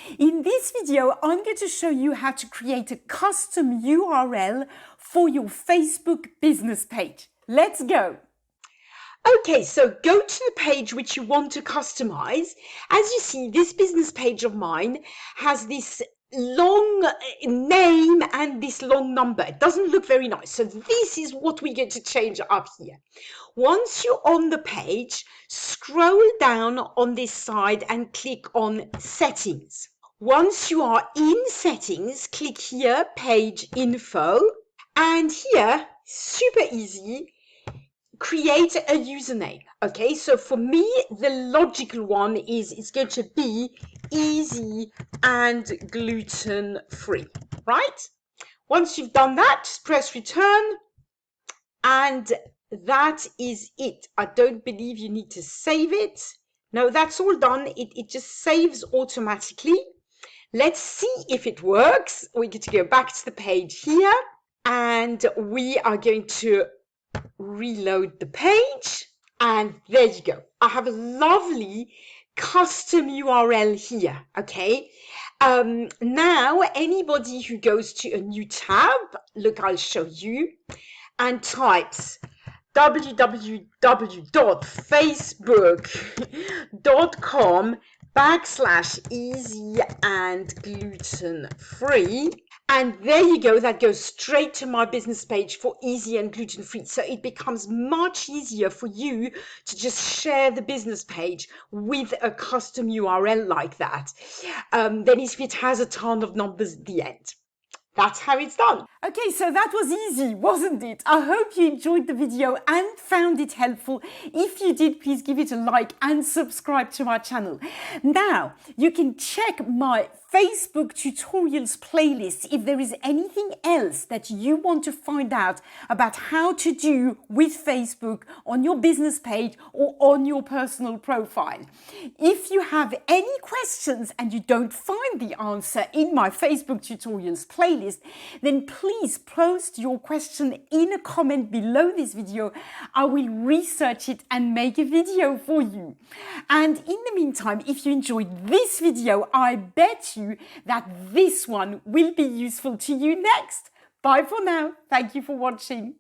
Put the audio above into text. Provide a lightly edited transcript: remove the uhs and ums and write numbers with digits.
In this video, I'm going to show you how to create a custom URL for your Facebook business page. Let's go. Okay, so go to the page which you want to customize. As you see, this business page of mine has this long name and this long number. It doesn't look very nice. So this is what we're going to change up here. Once you're on the page, scroll down on this side and click on Settings. Once you are in Settings, click here, Page Info. And here, super easy, create a username. Okay, so for me the logical one is it's going to be easy and gluten free, right? Once you've done that, just press return, and that is it. I don't believe you need to save it. No, that's all done. It just saves automatically. Let's see if it works. We're going to go back to the page here, and we are going to reload the page, and there you go. I have a lovely custom URL here. Okay, now anybody who goes to a new tab, look, I'll show you, and types www.facebook.com/easy and gluten free. And there you go, that goes straight to my business page for easy and gluten free. So it becomes much easier for you to just share the business page with a custom URL like that than if it has a ton of numbers at the end. That's how it's done. Okay, so that was easy, wasn't it? I hope you enjoyed the video and found it helpful. If you did, please give it a like and subscribe to my channel. Now, you can check my Facebook tutorials playlist if there is anything else that you want to find out about how to do with Facebook on your business page or on your personal profile. If you have any questions and you don't find the answer in my Facebook tutorials playlist, then please post your question in a comment below this video. I will research it and make a video for you. And in the meantime, if you enjoyed this video, I bet you that this one will be useful to you next. Bye for now. Thank you for watching.